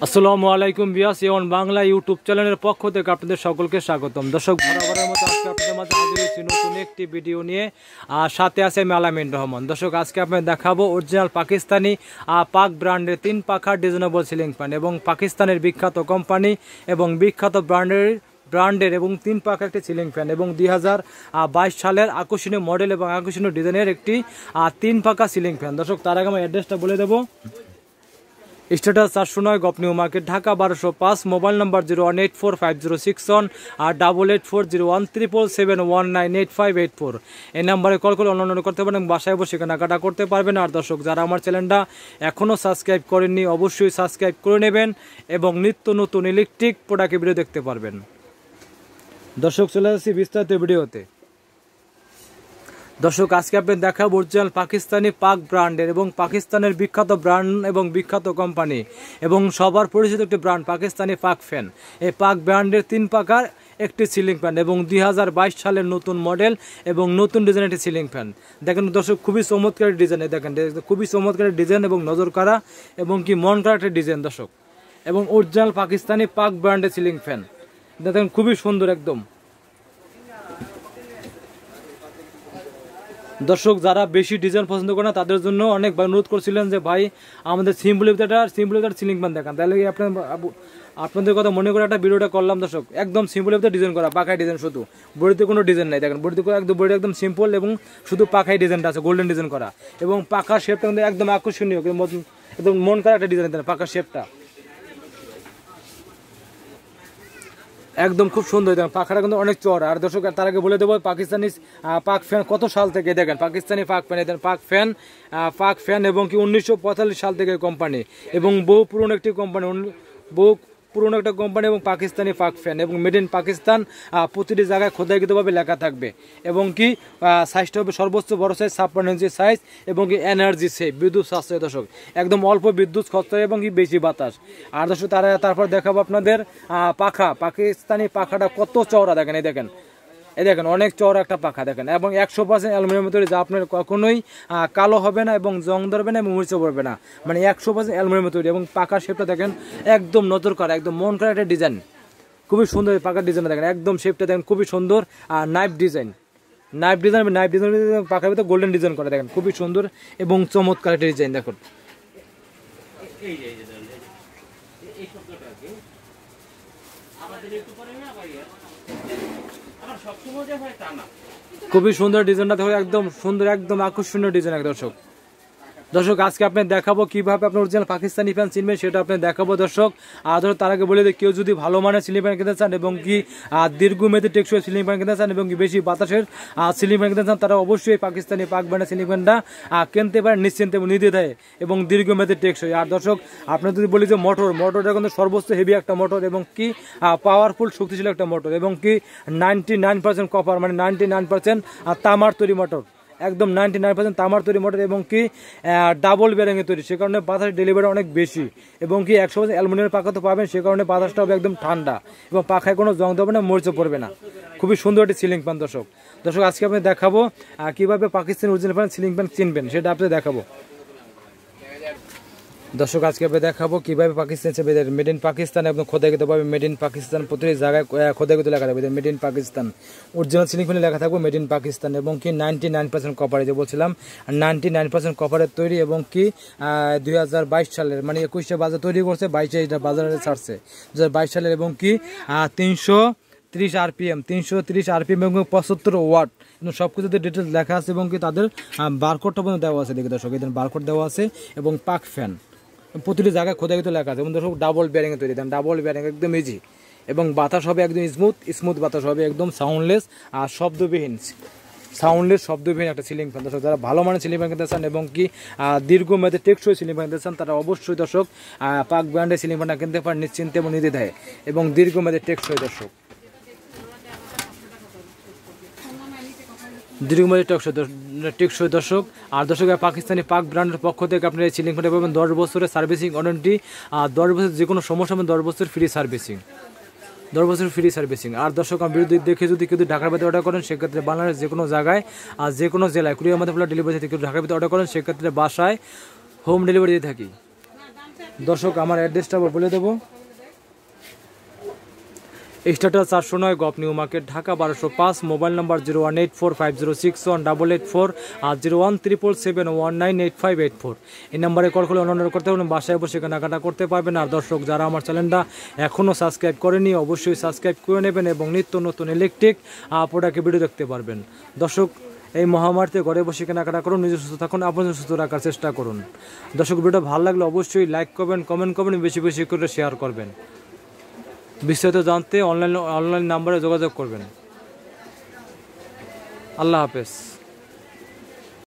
আসসালামু আলাইকুম ভিউয়ার্স, এ one Bangla YouTube চ্যানেলের পক্ষ থেকে আপনাদের সকলকে স্বাগতম। দর্শক, বরাবরের মতো আজকে আপনাদের মাঝে হাজির হয়েছি নতুন একটি ভিডিও নিয়ে। আর সাথে আছে আমি আলামিন রহমান। দর্শক, আজকে আপনাদের দেখাবো অরিজিনাল পাকিস্তানি পাক ব্র্যান্ডের 3 পাখার ডিজাইনেবল সিলিং ফ্যান এবং পাকিস্তানের বিখ্যাত কোম্পানি এবং বিখ্যাত ব্র্যান্ডের এবং 3 পাখা একটি সিলিং ফ্যান এবং 2022 সালের আকর্ষণীয় মডেল এবং আকর্ষণীয় ডিজাইনের একটি 3 পাখা সিলিং ফ্যান। দর্শক, তার আগে আমি অ্যাড্রেসটা বলে দেবো। স্ট্যাটাস 409 গপ new market, Dhaka 1205। Mobile number 0184506 আর 88401377198584। এই নাম্বারে কল করে অনলাইনে করতে পারেন এবং বাসায় বসে কেনাকাটা করতে পারবেন। আর দর্শক, যারা আমার চ্যানেলটা এখনও সাবস্ক্রাইব করেননি অবশ্যই সাবস্ক্রাইব করে নেবেন এবং নিত্য নতুন ইলেকট্রিক প্রোডাক্টের ভিডিও দেখতে পারবেন। দর্শক, চলে যাচ্ছি বিস্তারিত ভিডিওতে। দর্শক, আজকে আপনাদের দেখাবো অরিজিনাল পাকিস্তানি পাক ব্র্যান্ডের এবং পাকিস্তানের বিখ্যাত ব্র্যান্ড এবং বিখ্যাত কোম্পানি এবং সবার পরিচিত একটি ব্র্যান্ড পাকিস্তানি পাক ফ্যান। এই পাক ব্র্যান্ডের 3 পাখার একটি সিলিং ফ্যান এবং 2022 সালের নতুন মডেল এবং নতুন ডিজাইনের একটি সিলিং ফ্যান। দেখেন দর্শক, খুবই চমৎকার ডিজাইন, দেখেন খুবই চমৎকার ডিজাইন এবং নজর কাড়া এবং কি মন কাড়া একটা ডিজাইন দর্শক। এবং অরিজিনাল পাকিস্তানি পাক ব্র্যান্ডের সিলিং ফ্যান দেখেন, খুবই সুন্দর একদম। দর্শক, যারা বেশি ডিজাইন পছন্দ করে না তাদের জন্য অনেক অনুরোধ করছিলেন যে ভাই আমাদের সিম্পল সিলিং ফ্যান দেখান, তাহলে আপনাদের কথা মনে করে একটা ভিডিওটা করলাম। দর্শক, একদম সিম্পল ডিজাইন করা, পাখায় ডিজাইন, শুধু বডিতে কোনো ডিজাইন নাই। দেখেন বডি একদম সিম্পল এবং শুধু পাখায় ডিজাইনটা আছে, গোল্ডেন ডিজাইন করা এবং পাখার শেপটা কিন্তু একদম আকর্ষণীয়, একদম মন করা একটা ডিজাইন দেন পাখার শেপটা একদম খুব সুন্দর। দেখেন পাখাটা কিন্তু অনেক চড়া। আর দর্শক, তার আগে বলে দেবো পাকিস্তানি পাক ফ্যান কত সাল থেকে, দেখেন পাকিস্তানি পাক ফ্যান, দেখেন পাক ফ্যান এবং কি 1945 সাল থেকে কোম্পানি এবং বহু পুরনো একটি কোম্পানি, এবং পাকিস্তানি পাক ফ্যান এবং মেড ইন পাকিস্তান প্রতিটি জায়গায় খোদাইকৃতভাবে লেখা থাকবে এবং কি সাইজটা হবে সর্বোচ্চ বড় সাইজ 56 ইঞ্চি সাইজ এবং কি এনার্জি সেভ, বিদ্যুৎ সাশ্রয়। দর্শক, একদম অল্প বিদ্যুৎ খরচ এবং কি বেশি বাতাস। আর দর্শক, তারপর দেখাবো আপনাদের পাকিস্তানি পাখাটা কত চওড়া। দেখেন এই দেখেন অনেক চওড়া একটা পাখা দেখেন এবং 100% অ্যালুমিনিয়াম তৈরি, যা আপনার কখনোই কালো হবে না এবং জং ধরবে না এবং মুছে পড়বে না, মানে 100% অ্যালুমিনিয়াম তৈরি। এবং পাখার শেপটা দেখেন একদম নজর করা, একদম মন করা একটা ডিজাইন, খুবই সুন্দর। পাখার ডিজাইনটা দেখেন একদম শেপটা দেখেন খুবই সুন্দর। আর নাইফ ডিজাইন পাখার ভিতরে গোল্ডেন ডিজাইন করা, দেখেন খুবই সুন্দর এবং চমৎকার একটা ডিজাইন। দেখুন খুবই সুন্দর ডিজাইনটা দেখো, একদম সুন্দর, একদম আকর্ষণীয় ডিজাইন। দর্শক, আজকে আপনি দেখাবো কিভাবে আপনি অরিজিনাল পাকিস্তানি ফ্যান চিনবেন, সেটা আপনি দেখাবো। দর্শক, তার আগে বলে দিই, কেউ যদি ভালো মানের সিলিং ফ্যান কিনতে চান এবং কি দীর্ঘমেয়াদী টেকসই সিলিং ফ্যান কিনতে চান এবং কি বেশি বাতাসের সিলিং ফ্যান কিনতে চান, তারা অবশ্যই পাকিস্তানি পাক ব্র্যান্ডের সিলিং ফ্যানটা কিনতে পারেন নিশ্চিন্তে এবং নির্দ্বিধায় এবং দীর্ঘমেয়াদী টেকসই। আর দর্শক, আপনার যদি বলি যে মোটরটা কিন্তু সর্বোচ্চ হেভি একটা মোটর এবং কি পাওয়ারফুল শক্তিশালী একটা মোটর এবং কি 99% কপার, মানে 99% তামার তৈরি মোটর, একদম 99% তামার তৈরি মোটর এবং কি ডাবল ব্যারিংয়ে তৈরি, সে কারণে বাতাস ডেলিভারি অনেক বেশি এবং কি 100% অ্যালুমিনিয়ামের পাখা তো পাবেন, সে কারণে বাতাসটা হবে একদম ঠান্ডা এবং পাখায় কোনো জং দেবে না, মরিচে পড়বে না। খুবই সুন্দর একটি সিলিং ফ্যান। দর্শক, আজকে আপনি দেখাবো কিভাবে Pakistani original fan ceiling fan চিনবেন, সেটা আপনি দেখাবো। দর্শক, আজকে আপনি দেখাবো কিভাবে পাকিস্তান মেড ইন পাকিস্তান এবং খোদাইকৃতভাবে মেড ইন পাকিস্তান প্রতিটি জায়গায় খোদাইকৃত লেখা থাকবে made in Pakistan. Original ceiling ফ্যানে লেখা থাকবে মেড ইন পাকিস্তান এবং কি 99% কপারে, যে বলছিলাম 99% কপারের তৈরি এবং কি 2022 সালের, মানে 21 বাজার তৈরি করছে, 22 এটা বাজারে ছাড়ছে 2022 সালের এবং কি 330 RPM এবং 75 ওয়াট, সব কিছুতে ডিটেলস লেখা আছে এবং কি তাদের বারকোডটা পর্যন্ত দেওয়া আছে। দেখে দর্শক, এদের বারকোড দেওয়া আছে এবং পাক ফ্যান প্রতিটি জায়গায় খোদাইকৃত লেখা আছে এবং দর্শক ডাবল ব্যারিংয়ে তৈরি, ডাবল ব্যারিং একদম ইজি এবং বাতাস হবে একদম স্মুথ বাতাস হবে, একদম সাউন্ডলেস আর শব্দবিহীন একটা সিলিং ফ্যান। দর্শক, যারা ভালো মানের সিলিং ফ্যান কিনতে চান এবং কি দীর্ঘমেয়াদী টেকসই সিলিং ফ্যান কিনতে চান, তারা অবশ্যই দর্শক পাক ব্র্যান্ডের সিলিং ফ্যানটা কিনতে পারেন নিশ্চিন্তে এবং নির্দ্বিধায় এবং দীর্ঘমেয়াদী টেকসই। দর্শক, আর দর্শক, পাকিস্তানি পাক ব্র্যান্ডের পক্ষ থেকে আপনার এই সিলিং ফ্যানটা পাবেন 10 বছরের সার্ভিসিং ওয়ারেন্টি, আর 10 বছর যে কোনো সমস্যা হবে 10 বছর ফ্রি সার্ভিসিং। আর দর্শক, বিরুদ্ধে দেখে যদি কেউ ঢাকার ভিতরে অর্ডার করেন, সেক্ষেত্রে বাংলাদেশ যে কোনো জায়গায় আর যে কোনো জেলায় কুরিয়ার মাধ্যমে ডেলিভারি থেকে ঢাকার ভিতরে অর্ডার করেন, সেক্ষেত্রে বাসায় হোম ডেলিভারি দিয়ে থাকি। দর্শক আমার অ্যাড্রেসটা বলে দেবো। স্টার্টার 409 গপ new market Dhaka 1205, mobile number 01845061884 আর 01377198584। এই নাম্বারে কল করে অর্ডার করতে পারবেন, বাসায় বসে কেনাকাটা করতে পারবেন। আর দর্শক যারা আমার চ্যানেলটা এখনও সাবস্ক্রাইব করেনি অবশ্যই সাবস্ক্রাইব করে নেবেন এবং নিত্য নতুন ইলেকট্রিক প্রোডাক্টের ভিডিও দেখতে পারবেন। দর্শক এই মহামারীতে ঘরে বসে কেনাকাটা করুন, নিজে সুস্থ থাকুন, আপনাদের সুস্থ রাখার চেষ্টা করুন। দর্শক ভিডিওটা ভালো লাগলে অবশ্যই লাইক করবেন, কমেন্ট করবেন, বেশি বেশি করে শেয়ার করবেন। বিস্তারিত জানতে অনলাইন নাম্বারে যোগাযোগ করবেন। আল্লাহ হাফেজ।